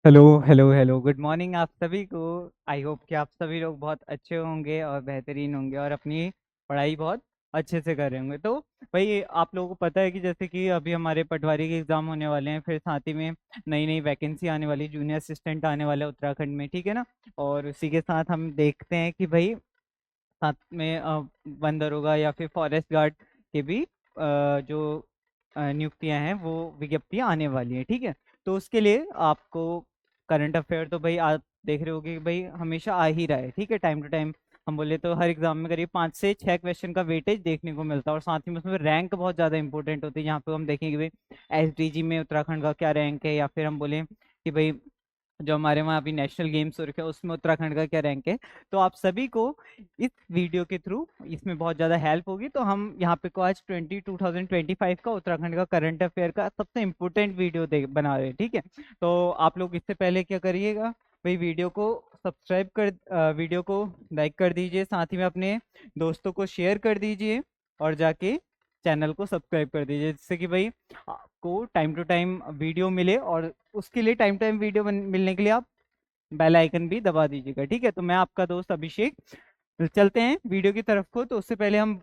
Hello hello hello, good morning आप सभी को। आई होप कि आप सभी लोग बहुत अच्छे होंगे और बेहतरीन होंगे और अपनी पढ़ाई बहुत अच्छे से कर रहे होंगे। तो भाई आप लोगों को पता है कि जैसे कि अभी हमारे पटवारी के एग्ज़ाम होने वाले हैं, फिर साथ ही में नई नई वैकेंसी आने वाली, जूनियर असिस्टेंट आने वाला है उत्तराखंड में, ठीक है ना। और उसी के साथ हम देखते हैं कि भाई साथ में वन दरोगा या फिर फॉरेस्ट गार्ड के भी जो नियुक्तियां हैं वो विज्ञप्तियां आने वाली हैं, ठीक है। तो उसके लिए आपको करंट अफेयर तो भाई आप देख रहे होगे कि भाई हमेशा आ ही रहा है, ठीक है। टाइम टू टाइम हम बोले तो हर एग्जाम में करीब 5 से 6 क्वेश्चन का वेटेज देखने को मिलता है, और साथ ही में उसमें रैंक बहुत ज़्यादा इंपॉर्टेंट होती है। यहाँ पे हम देखेंगे भाई एसडीजी में उत्तराखंड का क्या रैंक है, या फिर हम बोले कि भाई जो हमारे वहाँ अभी नेशनल गेम्स हो रखे हैं उसमें उत्तराखंड का क्या रैंक है। तो आप सभी को इस वीडियो के थ्रू इसमें बहुत ज़्यादा हेल्प होगी। तो हम यहाँ पे को आज 2025 का उत्तराखंड का करंट अफेयर का सबसे इम्पोर्टेंट वीडियो बना रहे हैं, ठीक है। तो आप लोग इससे पहले क्या करिएगा भाई, वीडियो को सब्सक्राइब कर वीडियो को लाइक कर दीजिए, साथ ही में अपने दोस्तों को शेयर कर दीजिए और जाके चैनल को सब्सक्राइब कर दीजिए, जिससे कि भाई आपको टाइम टू टाइम वीडियो मिले। और उसके लिए टाइम टाइम वीडियो मिलने के लिए आप बेल आइकन भी दबा दीजिएगा, ठीक है। तो मैं आपका दोस्त अभिषेक, चलते हैं वीडियो की तरफ को। तो उससे पहले हम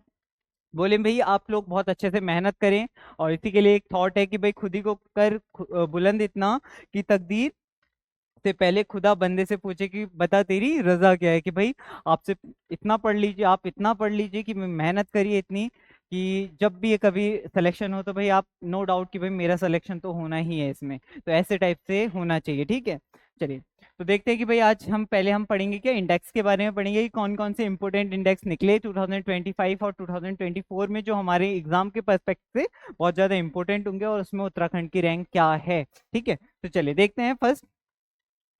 बोले भाई आप लोग बहुत अच्छे से मेहनत करें, और इसी के लिए एक थॉट है कि भाई खुद ही को कर बुलंद इतना कि तकदीर से पहले खुदा बंदे से पूछे कि बता तेरी रजा क्या है। कि भाई आपसे इतना पढ़ लीजिए, आप इतना पढ़ लीजिए कि मेहनत करिए इतनी कि जब भी ये कभी सिलेक्शन हो तो भाई आप नो डाउट कि भाई मेरा सिलेक्शन तो होना ही है इसमें। तो ऐसे टाइप से होना चाहिए, ठीक है। चलिए तो देखते हैं कि भाई आज हम पढ़ेंगे क्या, इंडेक्स के बारे में पढ़ेंगे कि कौन कौन से इंपॉर्टेंट इंडेक्स निकले 2025 और 2024 में, जो हमारे एग्जाम के पर्सपेक्टिव से बहुत ज्यादा इंपॉर्टेंट होंगे, और उसमें उत्तराखंड की रैंक क्या है, ठीक है। तो चलिए देखते हैं फर्स्ट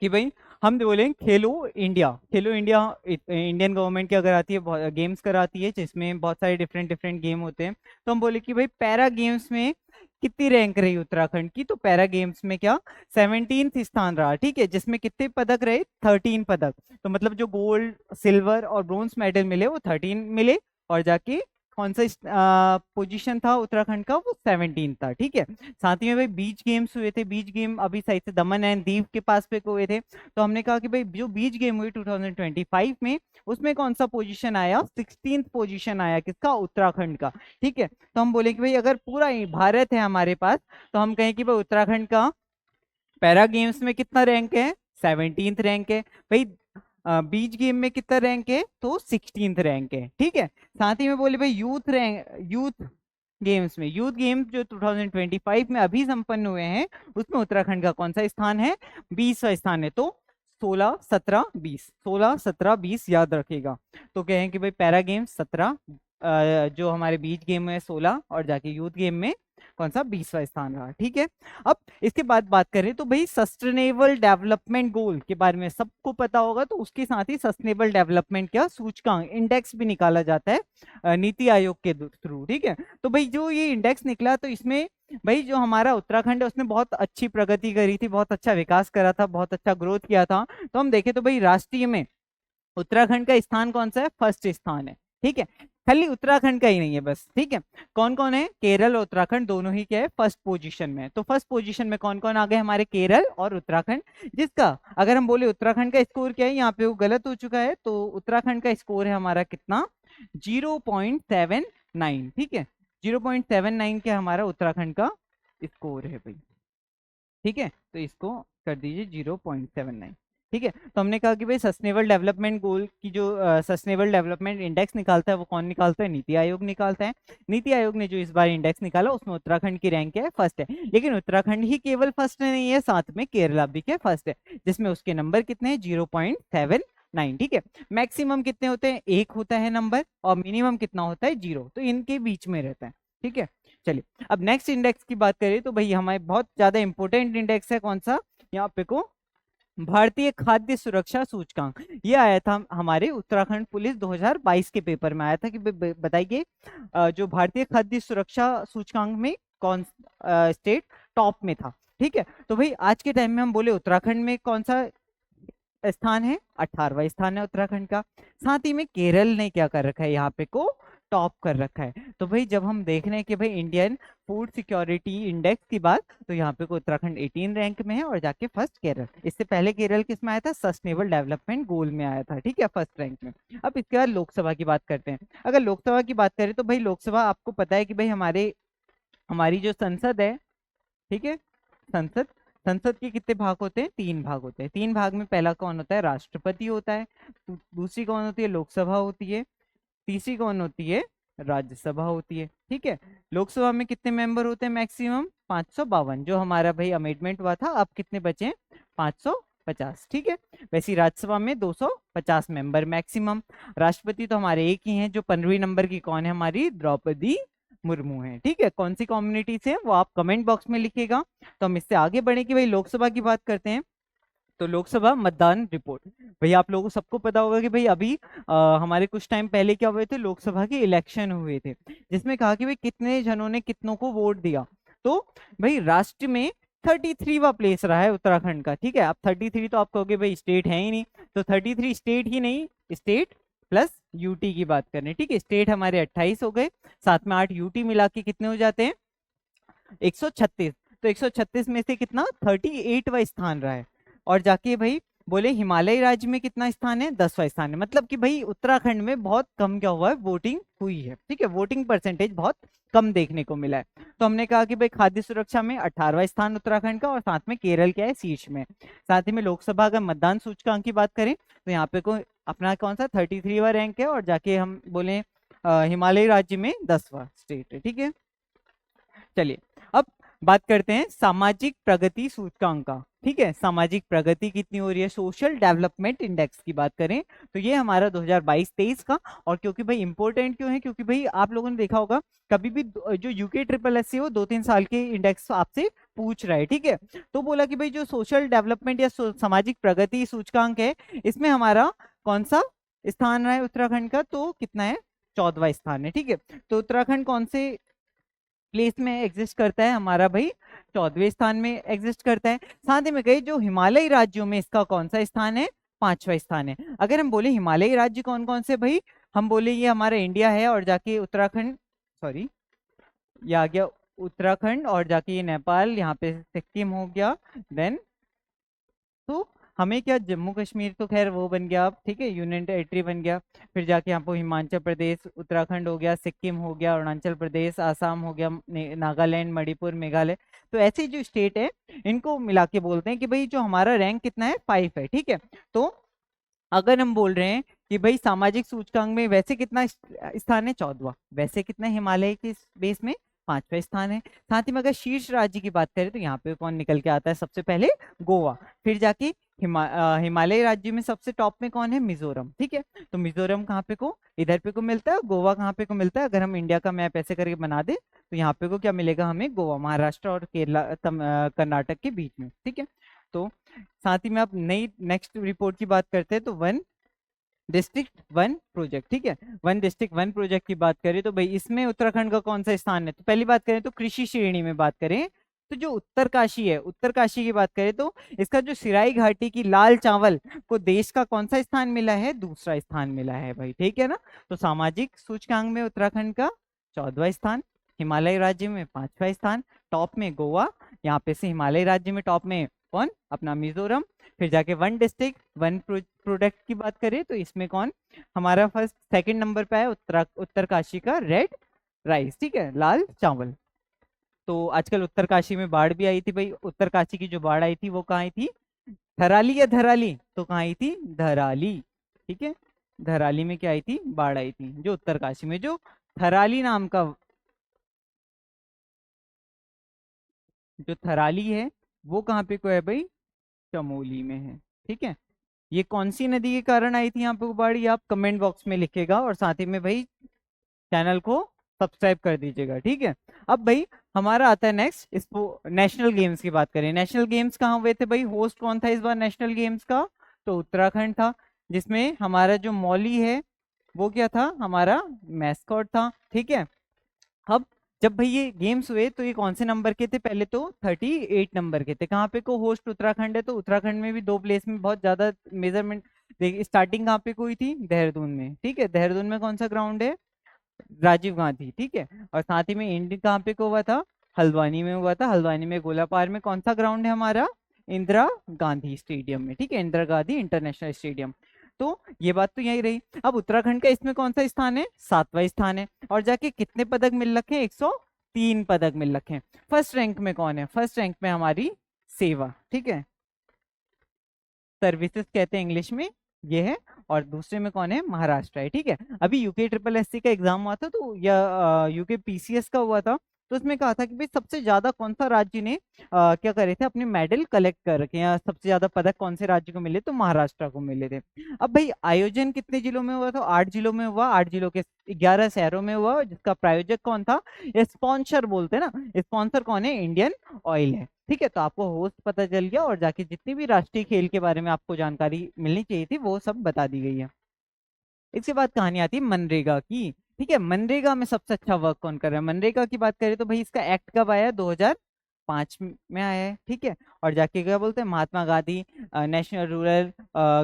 कि भाई हम बोले खेलो इंडिया। खेलो इंडिया इंडियन गवर्नमेंट की अगर आती है, गेम्स कराती है जिसमें बहुत सारे डिफरेंट डिफरेंट गेम होते हैं। तो हम बोले कि भाई पैरा गेम्स में कितनी रैंक रही उत्तराखंड की। तो पैरा गेम्स में क्या 17th स्थान रहा, ठीक है, जिसमें कितने पदक रहे 13 पदक। तो मतलब जो गोल्ड सिल्वर और ब्रोंज मेडल मिले वो 13 मिले, और जाके कौन सा पोजीशन था उत्तराखंड का, वो 17 था, ठीक है। साथ ही में भाई बीच गेम्स हुए थे, बीच गेम अभी साइड से दमन एंड दीव के पास पे हुए थे। तो हमने कहा कि भाई जो बीच गेम हुई 2025 में, उसमें कौन सा पोजीशन आया, 16th पोजीशन आया किसका, उत्तराखंड का, ठीक है। तो हम बोले कि भाई अगर पूरा भारत है हमारे पास, तो हम कहें कि भाई उत्तराखंड का पैरा गेम्स में कितना रैंक है, 17th रैंक है भाई। बीच गेम में कितना रैंक है, तो 16th रैंक है, ठीक है। साथ ही में बोले भाई यूथ रैंक, यूथ गेम्स जो 2025 में अभी संपन्न हुए हैं, उसमें उत्तराखंड का कौन सा स्थान है, 20वां स्थान है। तो 16 17 20, 16 17 20 याद रखेगा। तो कहें कि भाई पैरा गेम्स 17, जो हमारे बीच गेम में 16, और जाके यूथ गेम में कौन सा 20वां स्थान रहा, ठीक है। अब इसके बाद बात करें तो भाई सस्टेनेबल डेवलपमेंट गोल के बारे में सबको पता होगा। तो उसके साथ ही सस्टेनेबल डेवलपमेंट क्या सूचकांक इंडेक्स भी निकाला जाता है नीति आयोग के थ्रू, ठीक है। तो भाई जो ये इंडेक्स निकला, तो इसमें भाई जो हमारा उत्तराखंड है उसने बहुत अच्छी प्रगति करी थी, बहुत अच्छा विकास करा था, बहुत अच्छा ग्रोथ किया था। तो हम देखें तो भाई राष्ट्रीय में उत्तराखंड का स्थान कौन सा है, फर्स्ट स्थान है, ठीक है। खाली उत्तराखंड का ही नहीं है बस, ठीक है। कौन कौन है, केरल और उत्तराखंड दोनों ही क्या है, फर्स्ट पोजीशन में है। तो फर्स्ट पोजीशन में कौन कौन आ गए, हमारे केरल और उत्तराखंड। जिसका अगर हम बोले उत्तराखंड का स्कोर क्या है, यहाँ पे वो गलत हो चुका है। तो उत्तराखंड का स्कोर है हमारा कितना, 0.79, ठीक है। 0.79 के हमारा उत्तराखंड का स्कोर है भाई, ठीक है। तो इसको कर दीजिए 0.79, ठीक है। तो हमने कहा कि भाई सस्टेनेबल डेवलपमेंट गोल की जो सस्टेनेबल डेवलपमेंट इंडेक्स निकालता है वो कौन निकालता है, नीति आयोग निकालता है। नीति आयोग ने जो इस बार इंडेक्स निकाला उसमें उत्तराखंड की रैंक क्या है, फर्स्ट है। लेकिन उत्तराखंड ही केवल फर्स्ट नहीं है, साथ में केरला भी क्या फर्स्ट है, जिसमें उसके नंबर कितने हैं, 0.79, ठीक है। मैक्सिमम कितने होते हैं, 1 होता है नंबर, और मिनिमम कितना होता है, 0। तो इनके बीच में रहता है, ठीक है। चलिए अब नेक्स्ट इंडेक्स की बात करें तो भाई हमारे बहुत ज्यादा इंपॉर्टेंट इंडेक्स है कौन सा, यहाँ पे को भारतीय खाद्य सुरक्षा सूचकांक। ये आया था हमारे उत्तराखंड पुलिस 2022 के पेपर में आया था कि बताइए जो भारतीय खाद्य सुरक्षा सूचकांक में कौन स्टेट टॉप में था, ठीक है। तो भाई आज के टाइम में हम बोले उत्तराखंड में कौन सा स्थान है, 18वां स्थान है उत्तराखंड का। साथ ही में केरल ने क्या कर रखा है यहाँ पे को टॉप कर रखा है। तो भाई जब हम देख रहे हैं कि भाई इंडियन फूड सिक्योरिटी इंडेक्स की बात, तो यहाँ पे को उत्तराखंड 18 रैंक में है और जाके फर्स्ट केरल। इससे पहले केरल किस में आया था, सस्टेनेबल डेवलपमेंट गोल में आया था, ठीक है, फर्स्ट रैंक में। अब इसके बाद लोकसभा की बात करते हैं। अगर लोकसभा की बात करें तो भाई लोकसभा आपको पता है कि भाई हमारी जो संसद है, ठीक है, संसद संसद के कितने भाग होते हैं, 3 भाग होते हैं। 3 भाग में पहला कौन होता है, राष्ट्रपति होता है। दूसरी कौन होती है, लोकसभा होती है। तीसरी कौन होती है, राज्यसभा होती है, ठीक है। लोकसभा में कितने मेंबर होते हैं, मैक्सिमम 552, जो हमारा भाई अमेंडमेंट हुआ था। अब कितने बचे हैं, 550, ठीक है। वैसे ही राज्यसभा में 250 मेंबर मैक्सिमम। राष्ट्रपति तो हमारे एक ही हैं, जो 15वीं नंबर की कौन है, हमारी द्रौपदी मुर्मू है, ठीक है। कौन सी कम्युनिटी से है वो आप कमेंट बॉक्स में लिखिएगा। तो हम इससे आगे बढ़े कि भाई लोकसभा की बात करते हैं। तो लोकसभा मतदान रिपोर्ट, भाई आप लोगों को सबको पता होगा कि भाई अभी हमारे कुछ टाइम पहले क्या हुए थे, लोकसभा के इलेक्शन हुए थे, जिसमें कहा कि भाई कितने जनों ने कितनों को वोट दिया। तो भाई राष्ट्र में 33वां प्लेस रहा है उत्तराखंड का, ठीक है। अब 33 तो आप कहोगे भाई स्टेट है ही नहीं, तो 33 स्टेट ही नहीं, स्टेट प्लस यूटी की बात करें, ठीक है। स्टेट हमारे 28 हो गए, साथ में 8 यूटी मिला के कितने हो जाते हैं, 136। तो 136 में से कितना, 38वां स्थान रहा है। और जाके भाई बोले हिमालय राज्य में कितना स्थान है, 10वां स्थान है। मतलब कि भाई उत्तराखंड में बहुत कम क्या हुआ है, वोटिंग हुई है, ठीक है। वोटिंग परसेंटेज बहुत कम देखने को मिला है। तो हमने कहा कि भाई खाद्य सुरक्षा में 18वां स्थान उत्तराखंड का, और साथ में केरल क्या है, शीर्ष में। साथ ही में लोकसभा का मतदान सूचकांक की बात करें तो यहाँ पे को अपना कौन सा 33वां रैंक है, और जाके हम बोले हिमालय राज्य में 10वां स्टेट है, ठीक है। चलिए अब बात करते हैं सामाजिक प्रगति सूचकांक का, ठीक है। सामाजिक प्रगति कितनी हो रही है, सोशल डेवलपमेंट इंडेक्स की बात करें तो ये हमारा 2022-23 का। और क्योंकि भाई इंपॉर्टेंट क्यों है, क्योंकि भाई आप लोगों ने देखा होगा कभी भी जो यूके ट्रिपल एस है वो 2-3 साल के इंडेक्स आपसे पूछ रहा है, ठीक है। तो बोला कि भाई जो सोशल डेवलपमेंट या सामाजिक प्रगति सूचकांक है, इसमें हमारा कौन सा स्थान रहा है उत्तराखंड का, तो कितना है, 14वां स्थान है, ठीक है। तो उत्तराखंड कौन से प्लेस में एग्जिस्ट करता है, हमारा भाई 14वें स्थान में एग्जिस्ट करता है। साथ ही में कही जो हिमालयी राज्यों में इसका कौन सा स्थान है, 5वां स्थान है। अगर हम बोले हिमालयी राज्य कौन कौन से, भाई हम बोले ये हमारा इंडिया है, और जाके उत्तराखंड, सॉरी ये आ गया उत्तराखंड, और जाके ये नेपाल, यहाँ पे सिक्किम हो गया। देन तो हमें क्या, जम्मू कश्मीर तो खैर वो बन गया अब, ठीक है, यूनियन टेरिटरी बन गया। फिर जाके यहाँ पे हिमाचल प्रदेश, उत्तराखंड हो गया, सिक्किम हो गया, अरुणाचल प्रदेश, आसाम हो गया, नागालैंड, मणिपुर, मेघालय। तो ऐसे जो स्टेट है इनको मिला के बोलते हैं कि भाई जो हमारा रैंक कितना है, 5 है, ठीक है। तो अगर हम बोल रहे हैं कि भाई सामाजिक सूचकांक में वैसे कितना स्थान है, 14वां, वैसे कितना है, हिमालय के बेस में 5वां स्थान है। साथ ही में अगर शीर्ष राज्य की बात करें तो यहाँ पे कौन निकल के आता है, सबसे पहले गोवा, फिर जाके हिमालय राज्य में सबसे टॉप में कौन है, मिजोरम, ठीक है। तो मिजोरम कहाँ पे को, इधर पे को मिलता है, गोवा कहाँ पे को मिलता है। अगर हम इंडिया का मैप ऐसे करके बना दे तो यहाँ पे को क्या मिलेगा, हमें गोवा, महाराष्ट्र और केरला, कर्नाटक के बीच में, ठीक है। तो साथ ही में आप नई नेक्स्ट रिपोर्ट की बात करते हैं तो वन डिस्ट्रिक्ट वन प्रोजेक्ट, ठीक है। वन डिस्ट्रिक्ट वन प्रोजेक्ट की बात करें तो भाई इसमें उत्तराखंड का कौन सा स्थान है, तो पहली बात करें तो कृषि श्रेणी में बात करें तो जो उत्तरकाशी है, उत्तरकाशी की बात करें तो इसका जो सिराई घाटी की लाल चावल को देश का कौन सा स्थान मिला है, दूसरा स्थान मिला है भाई, ठीक है ना। तो सामाजिक सूचकांक में उत्तराखंड का 14वां स्थान, हिमालय राज्य में 5वां स्थान, टॉप में गोवा, यहाँ पे से हिमालय राज्य में टॉप में कौन, अपना मिजोरम। फिर जाके वन डिस्ट्रिक्ट वन प्रोडक्ट की बात करें तो इसमें कौन, हमारा फर्स्ट सेकंड नंबर पे है उत्तरकाशी का रेड राइस, ठीक है, लाल चावल। तो आजकल उत्तरकाशी में बाढ़ भी आई थी भाई, उत्तरकाशी की जो बाढ़ आई थी वो कहाँ आई थी, थराली या धराली, तो कहाँ आई थी, धराली, ठीक है। धराली में क्या आई थी, बाढ़ आई थी, जो उत्तरकाशी में जो थराली नाम का, जो थराली है वो कहाँ पे को है भाई, चमोली में है, ठीक है। ये कौन सी नदी के कारण आई थी यहाँ पे बाढ़, ये आप कमेंट बॉक्स में लिखेगा, और साथ ही में भाई चैनल को सब्सक्राइब कर दीजिएगा, ठीक है। अब भाई हमारा आता है नेक्स्ट, इसको नेशनल गेम्स की बात करें। नेशनल गेम्स कहाँ हुए थे भाई, होस्ट कौन था इस बार नेशनल गेम्स का, तो उत्तराखंड था, जिसमें हमारा जो मौली है वो क्या था, हमारा मैस्कॉट था, ठीक है। अब जब भाई ये गेम्स हुए तो ये कौन से नंबर के थे, पहले तो 38 नंबर के थे। कहाँ पे को होस्ट उत्तराखंड है, तो उत्तराखंड में भी 2 प्लेस में बहुत ज्यादा मेजरमेंट। स्टार्टिंग कहाँ पे को हुई थी, देहरादून में, ठीक है। देहरादून में कौन सा ग्राउंड है, राजीव गांधी, ठीक है। और साथ ही में इंडियन कहाँ पे को हुआ था, हल्द्वानी में हुआ था। हल्द्वानी में गोलापार में कौन सा ग्राउंड है हमारा, इंदिरा गांधी स्टेडियम में, ठीक है, इंदिरा गांधी इंटरनेशनल स्टेडियम। तो ये बात तो यही रही। अब उत्तराखंड का इसमें कौन सा स्थान है, 7वां स्थान है। और जाके कितने पदक मिल रखे हैं, 103 पदक मिल रखे हैं। फर्स्ट रैंक में कौन है, फर्स्ट रैंक में हमारी सेवा, ठीक है, सर्विसेज कहते हैं इंग्लिश में, ये है। और दूसरे में कौन है, महाराष्ट्र है, ठीक है। अभी यूके ट्रिपल एससी का एग्जाम हुआ था, तो या यूके पीसीएस का हुआ था, तो उसमें कहा था कि भाई सबसे ज्यादा कौन सा राज्य ने क्या करे थे, अपने मेडल कलेक्ट कर रखे हैं, या सबसे ज्यादा पदक कौन से राज्य को मिले, तो महाराष्ट्र को मिले थे। अब भाई आयोजन कितने जिलों में हुआ था, 8 जिलों में हुआ, 8 जिलों के 11 शहरों में हुआ, जिसका प्रायोजक कौन था, ये स्पॉन्सर बोलते हैं ना, स्पॉन्सर कौन है, इंडियन ऑयल है, ठीक है। तो आपको होस्ट पता चल गया, और जाके जितनी भी राष्ट्रीय खेल के बारे में आपको जानकारी मिलनी चाहिए थी वो सब बता दी गई है। इसके बाद कहानी आती है मनरेगा की, ठीक है। मनरेगा में सबसे अच्छा वर्क कौन कर रहा है, मनरेगा की बात करें तो भाई इसका एक्ट कब आया है, 2005 में आया है, ठीक है। और जाके क्या बोलते हैं, Mahatma Gandhi National Rural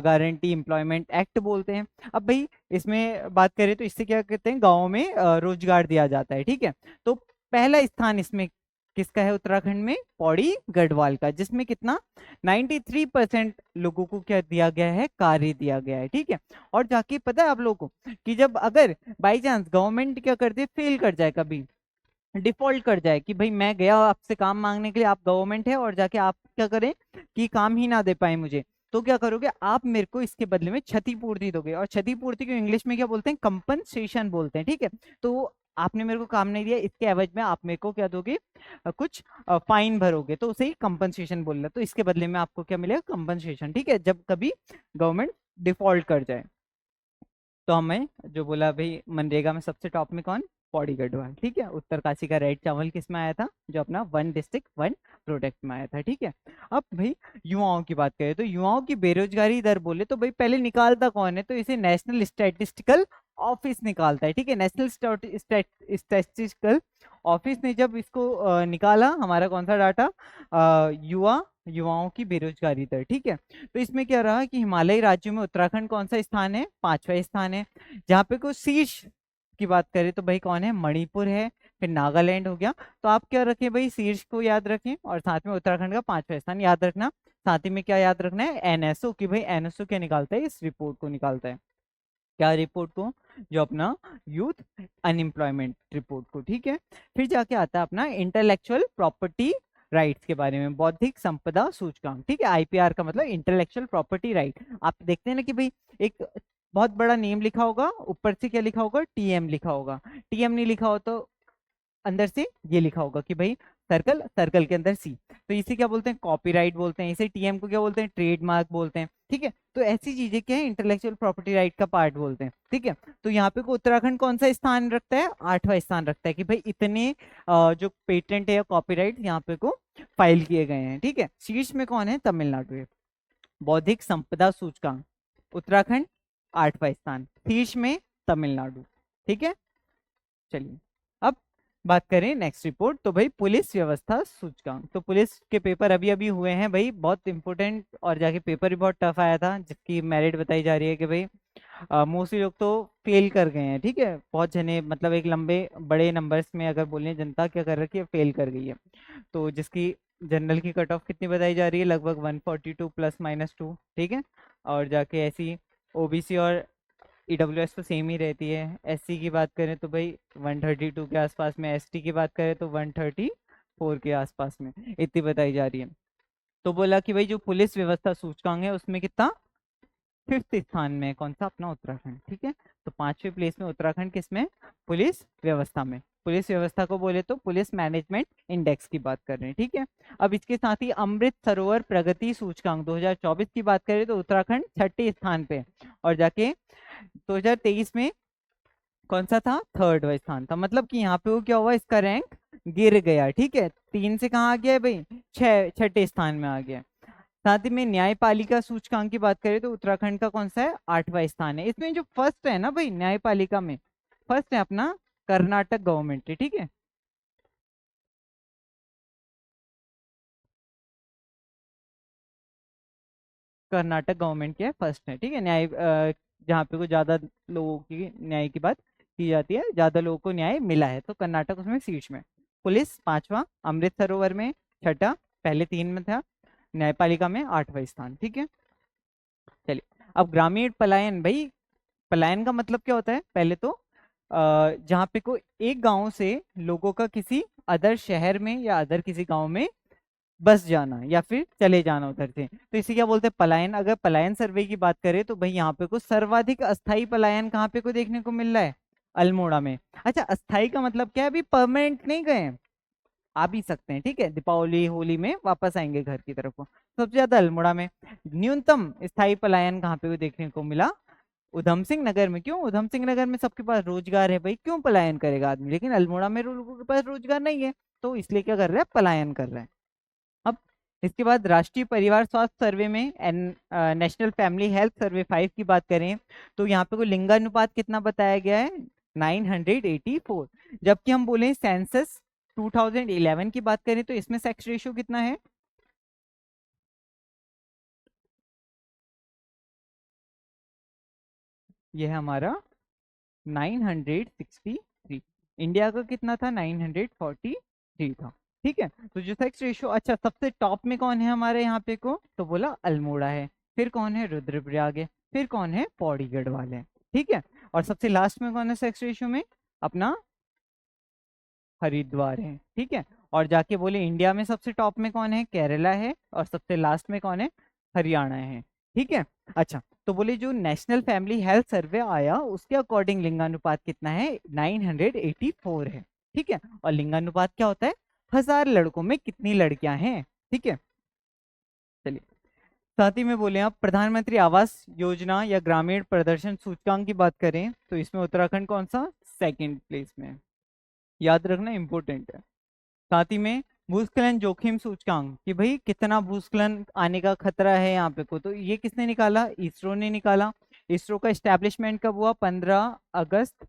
Guarantee Employment Act बोलते हैं। अब भाई इसमें बात करें तो इससे क्या कहते हैं, गाँव में रोजगार दिया जाता है, ठीक है। तो पहला स्थान इसमें किसका है, उत्तराखंड में पौड़ी गढ़वाल का, जिसमें कितना 93% लोगों को क्या दिया गया है, कार्य दिया गया है, ठीक है। और जाके पता है आप लोगों को कि जब अगर बाई चांस गवर्नमेंट क्या कर दे, फेल कर जाए, कभी डिफॉल्ट कर जाए कि भाई मैं गया आपसे काम मांगने के लिए, आप गवर्नमेंट है, और जाके आप क्या करें कि काम ही ना दे पाए मुझे, तो क्या करोगे आप, मेरे को इसके बदले में क्षतिपूर्ति दोगे। और क्षतिपूर्ति को इंग्लिश में क्या बोलते हैं, कंपनसेशन बोलते हैं, ठीक है। तो आपने मेरे को काम नहीं दिया, इसके एवज में आप मेरे को क्या दोगे, कुछ फाइन भरोगे, तो उसे ही कंपनसेशन बोल रहा है। तो इसके बदले में आपको क्या मिलेगा, कंपनसेशन, ठीक है, जब कभी गवर्नमेंट डिफॉल्ट कर जाए। तो हमें जो बोला भाई, मनरेगा में सबसे टॉप में कौन, पौड़ी गढ़वाल, ठीक है। उत्तरकाशी का रेड चावल किस में आया था, जो अपना वन डिस्ट्रिक्ट वन प्रोडक्ट में आया था, ठीक है। अब भाई युवाओं की बात करें तो युवाओं की बेरोजगारी दर बोले तो भाई पहले निकालता कौन है, तो इसे नेशनल स्टैटिस्टिकल ऑफिस निकालता है, ठीक है। नेशनल स्टैटिस्टिकल ऑफिस ने जब इसको निकाला, हमारा कौन सा डाटा, युवाओं की बेरोजगारी दर, ठीक है। तो इसमें क्या रहा कि हिमालयी राज्यों में उत्तराखंड कौन सा स्थान है, 5वां स्थान है। जहाँ पे कोई शीर्ष की बात करें तो भाई कौन है, मणिपुर है, फिर नागालैंड हो गया। तो आप क्या रखें भाई, शीर्ष को याद रखें, और साथ में उत्तराखंड का 5वां स्थान याद रखना। साथ ही में क्या याद रखना है, एनएसओ की, भाई एनएसओ क्या निकालता है, इस रिपोर्ट को निकालता है, क्या रिपोर्ट को, जो अपना यूथ अनएम्प्लॉयमेंट रिपोर्ट को, ठीक है। फिर जाके आता है अपना इंटेलेक्चुअल प्रॉपर्टी राइट्स के बारे में, बौद्धिक संपदा सूचकांक, ठीक है। आईपीआर का मतलब इंटेलेक्चुअल प्रॉपर्टी राइट। आप देखते हैं ना कि भाई एक बहुत बड़ा नेम लिखा होगा, ऊपर से क्या लिखा होगा, टीएम लिखा होगा, टीएम नहीं लिखा हो तो अंदर से ये लिखा होगा कि भाई सर्कल, सर्कल के अंदर सी। तो इसे क्या बोलते हैं, कॉपीराइट बोलते हैं, इसे टीएम को क्या बोलते हैं, ट्रेडमार्क बोलते हैं, ठीक है। तो ऐसी चीजें क्या है, इंटेलेक्चुअल प्रॉपर्टी राइट का पार्ट बोलते हैं, ठीक है। तो यहाँ पे को उत्तराखंड कौन सा स्थान रखता है, 8वां स्थान रखता है, कि भाई इतने जो पेटेंट है या कॉपीराइट यहाँ पे को फाइल किए गए हैं, ठीक है। शीर्ष में कौन है, तमिलनाडु है। बौद्धिक संपदा सूचकांक, उत्तराखंड 8वां स्थान, शीर्ष में तमिलनाडु, ठीक है। चलिए अब बात करें नेक्स्ट रिपोर्ट, तो भाई पुलिस व्यवस्था सूचकांक। तो पुलिस के पेपर अभी अभी हुए हैं भाई, बहुत इंपॉर्टेंट, और जाके पेपर भी बहुत टफ आया था, जिसकी मेरिट बताई जा रही है कि भाई मोस्टली लोग तो फेल कर गए हैं, ठीक है। बहुत जने मतलब एक लंबे बड़े नंबर्स में अगर बोले, जनता क्या कर रखी है, फेल कर गई है। तो जिसकी जनरल की कट ऑफ कितनी बताई जा रही है, लगभग 142 +- 2, ठीक है। और जाके ऐसी ओबीसी और ईडब्ल्यूएस तो सेम ही रहती है। एससी की बात करें तो भाई 132 के आसपास में, एसटी की बात करें तो 134 के आसपास में, इतनी बताई जा रही है। तो बोला कि भाई जो पुलिस व्यवस्था सूचकांक है उसमें कितना, 5th स्थान में, कौन सा, अपना उत्तराखंड, ठीक है। तो 5वें प्लेस में उत्तराखंड, किसमें, पुलिस व्यवस्था में। पुलिस व्यवस्था को बोले तो पुलिस मैनेजमेंट इंडेक्स की बात कर रहे हैं, ठीक है। अब इसके साथ ही अमृत सरोवर प्रगति सूचकांक 2024 की बात करें तो उत्तराखंड 6ठे स्थान पे, और जाके 2023 में कौन सा था, 3rd स्थान था। मतलब कि यहाँ पे वो क्या हुआ, इसका रैंक गिर गया, ठीक है। 3 से कहाँ आ गया है भाई, 6ठे स्थान में आ गया। साथ ही में न्यायपालिका सूचकांक की बात करें तो उत्तराखंड का कौन सा है, 8वां स्थान है। इसमें जो फर्स्ट है ना भाई न्यायपालिका में, फर्स्ट है अपना कर्नाटक गवर्नमेंट है, ठीक है। कर्नाटक गवर्नमेंट के फर्स्ट है, ठीक है, न्याय जहाँ पे को ज्यादा लोगों की न्याय की बात की जाती है, ज्यादा लोगों को न्याय मिला है, तो कर्नाटक उसमें शीर्ष में। पुलिस पांचवा, अमृत सरोवर में छठा, पहले 3 में था, न्यायपालिका में 8वां स्थान। ठीक है, चलिए। अब ग्रामीण पलायन, भाई पलायन का मतलब क्या होता है? पहले तो जहाँ पे कोई एक गांव से लोगों का किसी अदर शहर में या अदर किसी गांव में बस जाना या फिर चले जाना उधर से, तो इसे क्या बोलते हैं? पलायन। अगर पलायन सर्वे की बात करें तो भाई यहाँ पे को सर्वाधिक अस्थाई पलायन कहाँ पे को देखने को मिल रहा है? अल्मोड़ा में। अच्छा, अस्थाई का मतलब क्या है? अभी परमानेंट नहीं गए हैं, आ भी सकते हैं, ठीक है, दीपावली होली में वापस आएंगे घर की तरफ को। सबसे ज्यादा अल्मोड़ा में। न्यूनतम स्थायी पलायन कहाँ पे को देखने को मिला? उधम सिंह नगर में। क्यों? उधम सिंह नगर में सबके पास रोजगार है भाई, क्यों पलायन करेगा आदमी? लेकिन अल्मोड़ा में लोगों के पास रोजगार नहीं है, तो इसलिए क्या कर रहा है? पलायन कर रहा है। अब इसके बाद राष्ट्रीय परिवार स्वास्थ्य सर्वे में नेशनल फैमिली हेल्थ सर्वे 5 की बात करें तो यहाँ पे कोई लिंगानुपात कितना बताया गया है? 984। जबकि हम बोले सेंसस 2011 की बात करें तो इसमें सेक्स रेशियो कितना है? ये है हमारा 963। इंडिया का कितना था? 943 था। ठीक है, तो जो सेक्स रेशियो, अच्छा सबसे टॉप में कौन है हमारे यहाँ पे को? तो बोला अल्मोड़ा है। फिर कौन है? रुद्रप्रयाग है। फिर कौन है? पौड़ी गढ़वाल है। ठीक है, और सबसे लास्ट में कौन है सेक्स रेशियो में? अपना हरिद्वार है। ठीक है, और जाके बोले इंडिया में सबसे टॉप में कौन है? केरला है। और सबसे लास्ट में कौन है? हरियाणा है। ठीक है, अच्छा तो बोले जो नेशनल फैमिली हेल्थ सर्वे आया उसके अकॉर्डिंग लिंगानुपात कितना है? 984 है। ठीक है, और लिंगानुपात क्या होता है? 1000 लड़कों में कितनी लड़कियां हैं। ठीक है, चलिए। साथ ही में बोले आप प्रधानमंत्री आवास योजना या ग्रामीण प्रदर्शन सूचकांक की बात करें तो इसमें उत्तराखंड कौन सा? सेकंड प्लेस में है। याद रखना, इंपॉर्टेंट है। साथ ही में भूस्खलन जोखिम सूचकांक कि भाई कितना भूस्खलन आने का खतरा है यहाँ पे को, तो ये किसने निकाला? इसरो ने निकाला। इसरो का एस्टेब्लिशमेंट कब हुआ? 15 अगस्त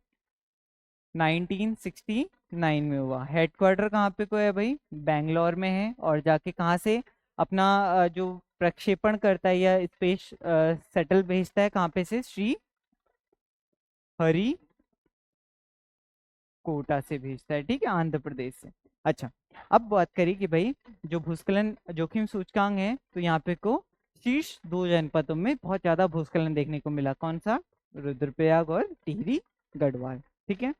1969 में हुआ। हेडक्वार्टर कहाँ पे को है भाई? बेंगलोर में है। और जाके कहाँ से अपना जो प्रक्षेपण करता है या स्पेस शटल भेजता है, कहाँ पे से? श्री हरि कोटा से भेजता है। ठीक है, आंध्र प्रदेश से। अच्छा, अब बात करिए कि भाई जो भूस्खलन जोखिम सूचकांक है तो यहाँ पे को शीर्ष 2 जनपदों में बहुत ज्यादा भूस्खलन देखने को मिला। कौन सा? रुद्रप्रयाग और टिहरी गढ़वाल। ठीक है,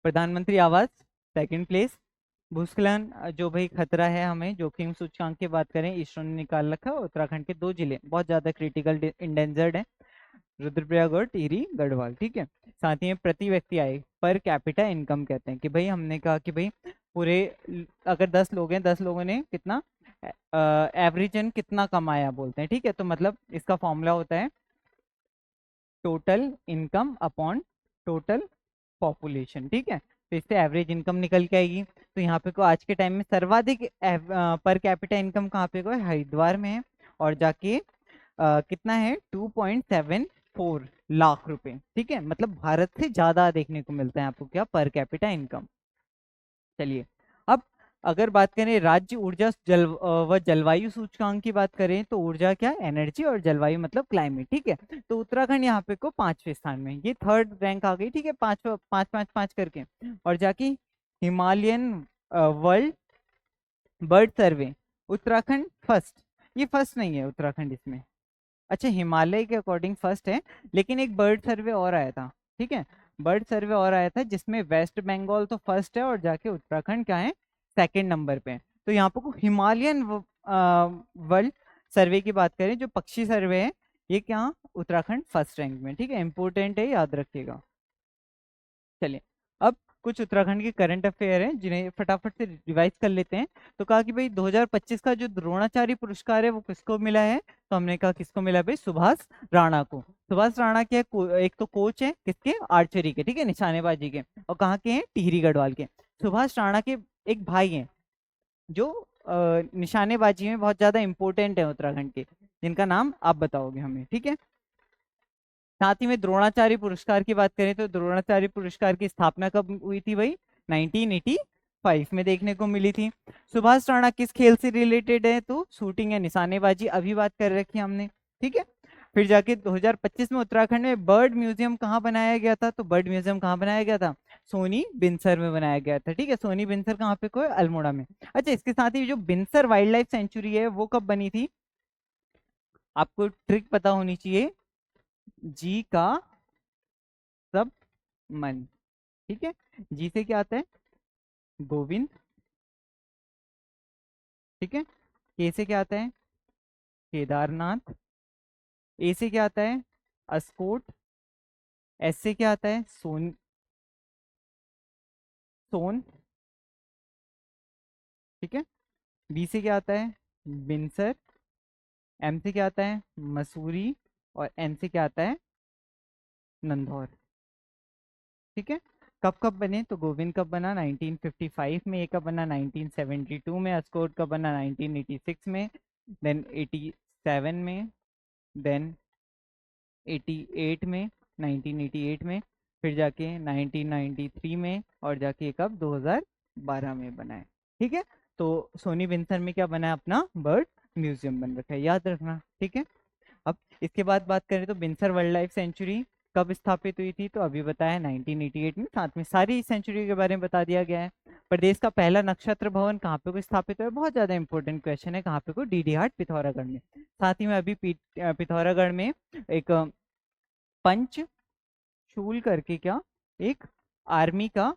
प्रधानमंत्री आवास सेकंड प्लेस। भूस्खलन जो भाई खतरा है हमें जोखिम सूचकांक की बात करें, इसरो ने निकाल रखा है। उत्तराखंड के 2 जिले बहुत ज्यादा क्रिटिकल इंडेंजर्ड है, रुद्रप्रयाग और टिहरी गढ़वाल। ठीक है, साथ ही में प्रति व्यक्ति आय पर कैपिटा इनकम कहते हैं कि भाई हमने कहा कि भाई पूरे अगर 10 लोग हैं, 10 लोगों ने कितना एवरेजन कितना कमाया बोलते हैं। ठीक है, तो मतलब इसका फॉर्मूला होता है total income upon total population. ठीक है, तो इससे एवरेज इनकम निकल के आएगी। तो यहाँ पे को आज के टाइम में सर्वाधिक पर कैपिटा इनकम कहाँ पे को है? हरिद्वार में है। और जाके कितना है? 2.74 लाख रुपए। ठीक है, मतलब भारत से ज्यादा देखने को मिलता है आपको क्या? Per capita income. चलिए, अब अगर बात करें राज्य ऊर्जा व जलवायु सूचकांक की बात करें तो ऊर्जा क्या? एनर्जी, और जलवायु मतलब क्लाइमेट। ठीक है, तो उत्तराखंड यहाँ पे को 5वें स्थान में, ये थर्ड रैंक आ गई। ठीक है, पांच पाँच पाँच पाँच करके। और जाके हिमालयन वर्ल्ड बर्ड सर्वे उत्तराखंड फर्स्ट। ये फर्स्ट नहीं है उत्तराखंड इसमें। अच्छा, हिमालय के अकॉर्डिंग फर्स्ट है, लेकिन एक बर्ड सर्वे और आया था। ठीक है, बर्ड सर्वे और आया था जिसमें वेस्ट बंगाल तो फर्स्ट है और जाके उत्तराखंड क्या है? सेकंड नंबर पे है। तो यहाँ पर को हिमालयन वर्ल्ड सर्वे की बात करें जो पक्षी सर्वे है, ये क्या? उत्तराखंड फर्स्ट रैंक में। ठीक है, इंपोर्टेंट है, याद रखिएगा। चलिए, अब कुछ उत्तराखंड के करंट अफेयर हैं जिन्हें फटाफट से रिवाइज कर लेते हैं। तो कहा कि भाई 2025 का जो द्रोणाचार्य पुरस्कार है वो किसको मिला है? तो हमने कहा किसको मिला भाई? सुभाष राणा को। सुभाष राणा के एक तो कोच है किसके? आर्चरी के। ठीक है, निशानेबाजी के। और कहाँ के हैं? टिहरी गढ़वाल के। सुभाष राणा के एक भाई हैं जो निशानेबाजी में बहुत ज्यादा इंपॉर्टेंट है उत्तराखंड के, जिनका नाम आप बताओगे हमें। ठीक है, साथ ही में द्रोणाचार्य पुरस्कार की बात करें तो द्रोणाचार्य पुरस्कार की स्थापना कब हुई थी भाई? 1985 में देखने को मिली थी। सुभाष राणा किस खेल से रिलेटेड है? तो शूटिंग या निशानेबाजी, अभी बात कर रखी है हमने। ठीक है, फिर जाके 2025 में उत्तराखंड में बर्ड म्यूजियम कहाँ बनाया गया था? तो बर्ड म्यूजियम कहाँ बनाया गया था? सोनी बिनसर में बनाया गया था। ठीक है, सोनी बिनसर कहाँ पे? कोई अल्मोड़ा में। अच्छा, इसके साथ ही जो बिनसर वाइल्ड लाइफ सेंचुरी है वो कब बनी थी? आपको ट्रिक पता होनी चाहिए, जी का सब मन। ठीक है, जी से क्या आता है? गोविंद। ठीक है, के से क्या आता है? केदारनाथ। ए से क्या आता है? अस्कोट। एस से क्या आता है? सोन। ठीक है, बी से क्या आता है? बिनसर। एम से क्या आता है? मसूरी। और एन से क्या आता है? नंदौर। ठीक है, कब कब बने? तो गोविंद कब बना? 1955 में। ये कब बना? 1972 में। अस्कोट कब बना? 1986 में। देन 87 में। देन 88 में, 1988 में। फिर जाके 1993 में। और जाके कब? 2012 में बना है। ठीक है, तो सोनी बिनसर में क्या बना है? अपना बर्ड म्यूजियम बन रखा है, याद रखना। ठीक है, अब इसके बाद बात करें तो बिनसर वाइल्ड लाइफ सेंचुरी कब स्थापित हुई थी? तो अभी बताया 1988 में। साथ में सारी सेंचुरी के बारे में बता दिया गया है। प्रदेश का पहला नक्षत्र भवन कहाँ पे को स्थापित हुआ है? बहुत ज्यादा इंपॉर्टेंट क्वेश्चन है। कहाँ पे को? डीडी हाट पिथौरागढ़ में। साथ ही में अभी पिथौरागढ़ में एक पंचशूल करके क्या एक आर्मी का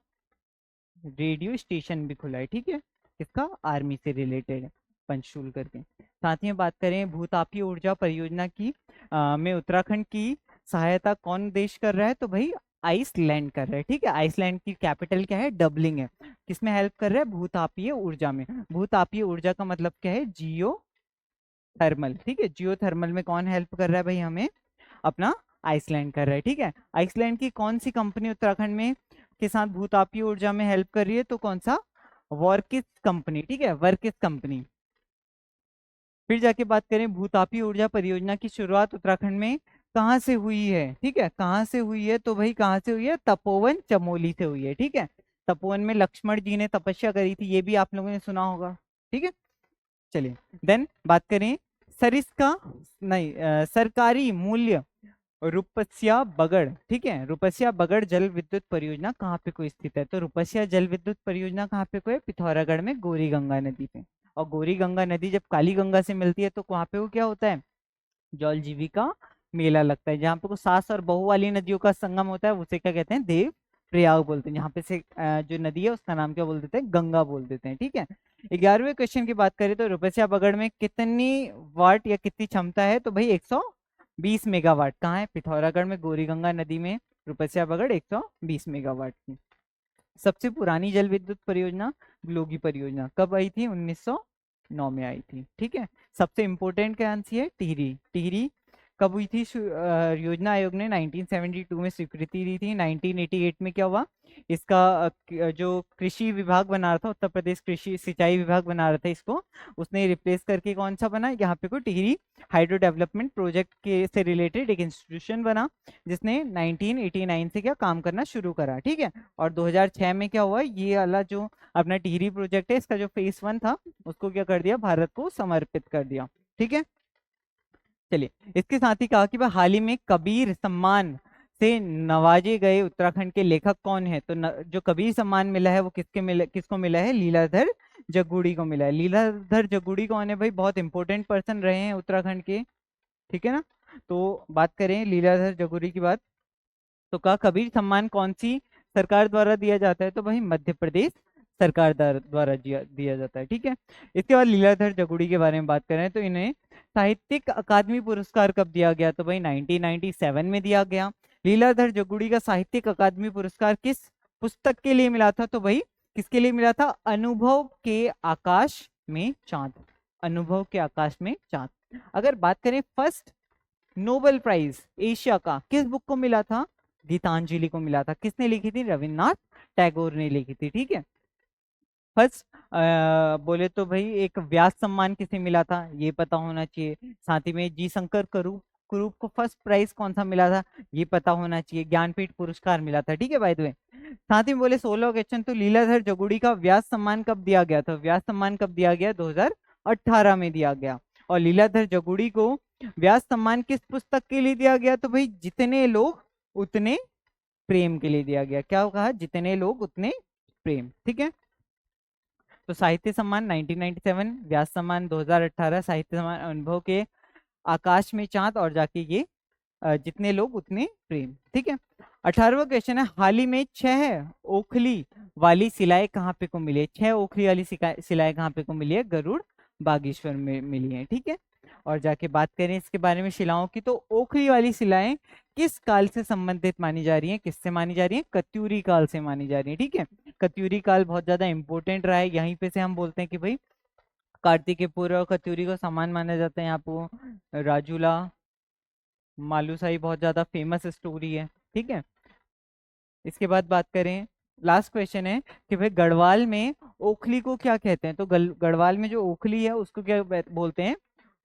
रेडियो स्टेशन भी खुला है। ठीक है, किसका? आर्मी से रिलेटेड है, पंचशूल करके। साथ ही में बात करें भूतापीय ऊर्जा परियोजना की में उत्तराखंड की सहायता कौन देश कर रहा है? तो भाई आइसलैंड कर रहा है। ठीक है, आइसलैंड की कैपिटल क्या है? डबलिंग है। किसमें हेल्प कर रहा है? भूतापीय ऊर्जा में। भूतापीय ऊर्जा का मतलब क्या है? जियो थर्मल। ठीक है, जियो थर्मल में कौन हेल्प कर रहा है भाई हमें? अपना आइसलैंड कर रहा है। ठीक है, आइसलैंड की कौन सी कंपनी उत्तराखंड में के साथ भूतापीय ऊर्जा में हेल्प कर रही है? तो कौन सा? वर्किस कंपनी। ठीक है, वर्किस कंपनी। फिर जाके बात करें भूतापीय ऊर्जा परियोजना की शुरुआत उत्तराखंड में कहाँ से हुई है? ठीक है, कहाँ से हुई है? तो भाई कहाँ से हुई है? तपोवन चमोली से हुई है। ठीक है, तपोवन में लक्ष्मण जी ने तपस्या करी थी, ये भी आप लोगों ने सुना होगा। ठीक है, चलिए देन बात करें सरिस्का नहीं सरकारी मूल्य रुपस्या बगड़। ठीक है, रुपस्या बगड़ जल विद्युत परियोजना कहाँ पे को स्थित है? तो रुपस्या जल विद्युत परियोजना कहाँ पे को है? पिथौरागढ़ में, गौरी गंगा नदी पे। और गौरी गंगा नदी जब काली गंगा से मिलती है तो वहाँ पे वो क्या होता है? जल जीविका मेला लगता है, जहाँ पे को सास और बहू वाली नदियों का संगम होता है, उसे क्या कहते हैं? देव प्रयाग बोलते हैं। जहाँ पे से जो नदी है उसका नाम क्या बोल देते हैं? गंगा बोल देते हैं। ठीक है, 11वें क्वेश्चन की बात करें तो रुपस्या बगड़ में कितनी वाट या कितनी क्षमता है? तो भाई 120 मेगावाट। कहाँ है? पिथौरागढ़ में, गौरी गंगा नदी में। रुपस्या बगड़ 120 मेगावाट की। सबसे पुरानी जल विद्युत परियोजना ग्लोगी परियोजना कब आई थी? 1909 में आई थी। ठीक है, सबसे इंपॉर्टेंट क्या आंसर है? टिहरी। टिहरी कब हुई थी? योजना आयोग ने 1972 में स्वीकृति दी थी। 1988 में क्या हुआ? इसका जो कृषि विभाग बना रहा था, उत्तर प्रदेश कृषि सिंचाई विभाग बना रहा था इसको, उसने रिप्लेस करके कौन सा बना? यहाँ पे को टिहरी हाइड्रो डेवलपमेंट प्रोजेक्ट के से रिलेटेड एक इंस्टीट्यूशन बना, जिसने 1989 से क्या काम करना शुरू करा। ठीक है, और 2006 में क्या हुआ? ये वाला जो अपना टिहरी प्रोजेक्ट है, इसका जो फेज 1 था उसको क्या कर दिया? भारत को समर्पित कर दिया। ठीक है, चलिए इसके साथ ही कहा कि वह हाल ही में कबीर सम्मान से नवाजे गए उत्तराखंड के लेखक कौन है? तो जो कबीर सम्मान मिला है वो किसको मिला है? लीलाधर जगुड़ी को मिला है। लीलाधर जगुड़ी कौन है भाई? बहुत इंपॉर्टेंट पर्सन रहे हैं उत्तराखंड के। ठीक है ना, तो बात करें लीलाधर जगुड़ी की बात, तो कहा कबीर सम्मान कौन सी सरकार द्वारा दिया जाता है? तो भाई मध्य प्रदेश सरकार द्वारा दिया जाता है। ठीक है, इसके बाद लीलाधर जगुड़ी के बारे में बात करें तो इन्हें साहित्यिक अकादमी पुरस्कार कब दिया गया? तो भाई 1997 में दिया गया। लीलाधर जगुड़ी का साहित्यिक अकादमी पुरस्कार किस पुस्तक के लिए मिला था? तो भाई किसके लिए मिला था? अनुभव के आकाश में चांद। अनुभव के आकाश में चांद। अगर बात करें फर्स्ट नोबेल प्राइज एशिया का किस बुक को मिला था? गीतांजलि को मिला था। किसने लिखी थी? रविन्द्रनाथ टैगोर ने लिखी थी। ठीक है, फर्स्ट बोले तो भाई एक व्यास सम्मान किसे मिला था? ये पता होना चाहिए। साथ ही में जी शंकर करूप कुरूप को फर्स्ट प्राइज कौन सा मिला था? ये पता होना चाहिए। ज्ञानपीठ पुरस्कार मिला था। ठीक है, बाय द वे। साथ ही बोले 16 क्वेश्चन, तो लीलाधर जगुड़ी का व्यास सम्मान कब दिया गया था? व्यास सम्मान कब दिया गया? 2018 में दिया गया। और लीलाधर जगुड़ी को व्यास सम्मान किस पुस्तक के लिए दिया गया? तो भाई जितने लोग उतने प्रेम के लिए दिया गया। क्या कहा? जितने लोग उतने प्रेम। ठीक है। तो साहित्य सम्मान 1997, व्यास सम्मान 2018, साहित्य सम्मान अनुभव के आकाश में चांद, और जाके ये जितने लोग उतने प्रेम। ठीक है। 18वां क्वेश्चन है, हाल ही में 6 ओखली वाली शिलाएं कहाँ पे को मिली है? 6 ओखली वाली शिलाएं कहाँ पे को मिली है? गरुड़ बागेश्वर में मिली है। ठीक है। और जाके बात करें इसके बारे में शिलाओं की, तो ओखली वाली शिलाएं किस काल से संबंधित मानी जा रही हैं? किससे मानी जा रही हैं? कत्यूरी काल से मानी जा रही है। ठीक है। कत्यूरी काल बहुत ज्यादा इंपॉर्टेंट रहा है। यहीं पे से हम बोलते हैं कि भाई कार्तिकेय और कत्यूरी को समान माना जाता है। यहाँ पे राजूला मालूसाही बहुत ज्यादा फेमस स्टोरी है। ठीक है। इसके बाद बात करें, लास्ट क्वेश्चन है कि भाई गढ़वाल में ओखली को क्या कहते हैं? तो गढ़वाल में जो ओखली है उसको क्या बोलते हैं?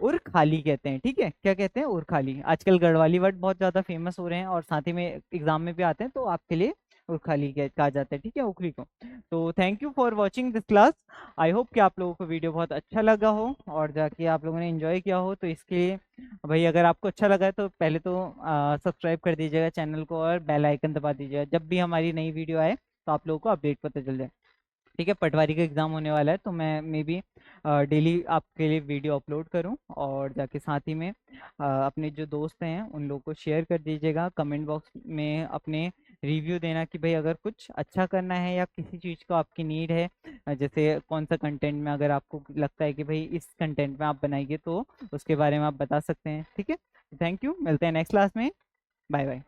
उरखाली कहते हैं। ठीक है। क्या कहते हैं? उरखाली। आजकल गढ़वाली वर्ड बहुत ज्यादा फेमस हो रहे हैं और साथ ही में एग्जाम में भी आते हैं, तो आपके लिए उरखाली कहा जाता है। ठीक है, ओखली को। तो thank you for watching this class. I hope कि आप लोगों को वीडियो बहुत अच्छा लगा हो और जाके आप लोगों ने एंजॉय किया हो। तो इसके लिए भाई अगर आपको अच्छा लगा है तो पहले तो सब्सक्राइब कर दीजिएगा चैनल को और बेल आइकन दबा दीजिएगा, जब भी हमारी नई वीडियो आए तो आप लोगों को अपडेट पता चल जाए। ठीक है। पटवारी का एग्जाम होने वाला है, तो मैं मे बी डेली आपके लिए वीडियो अपलोड करूं, और जाके साथ ही में अपने जो दोस्त हैं उन लोगों को शेयर कर दीजिएगा। कमेंट बॉक्स में अपने रिव्यू देना कि भाई अगर कुछ अच्छा करना है या किसी चीज़ को आपकी नीड है, जैसे कौन सा कंटेंट में अगर आपको लगता है कि भाई इस कंटेंट में आप बनाइए, तो उसके बारे में आप बता सकते हैं। ठीक है। थैंक यू, मिलते हैं नेक्स्ट क्लास में। Bye bye.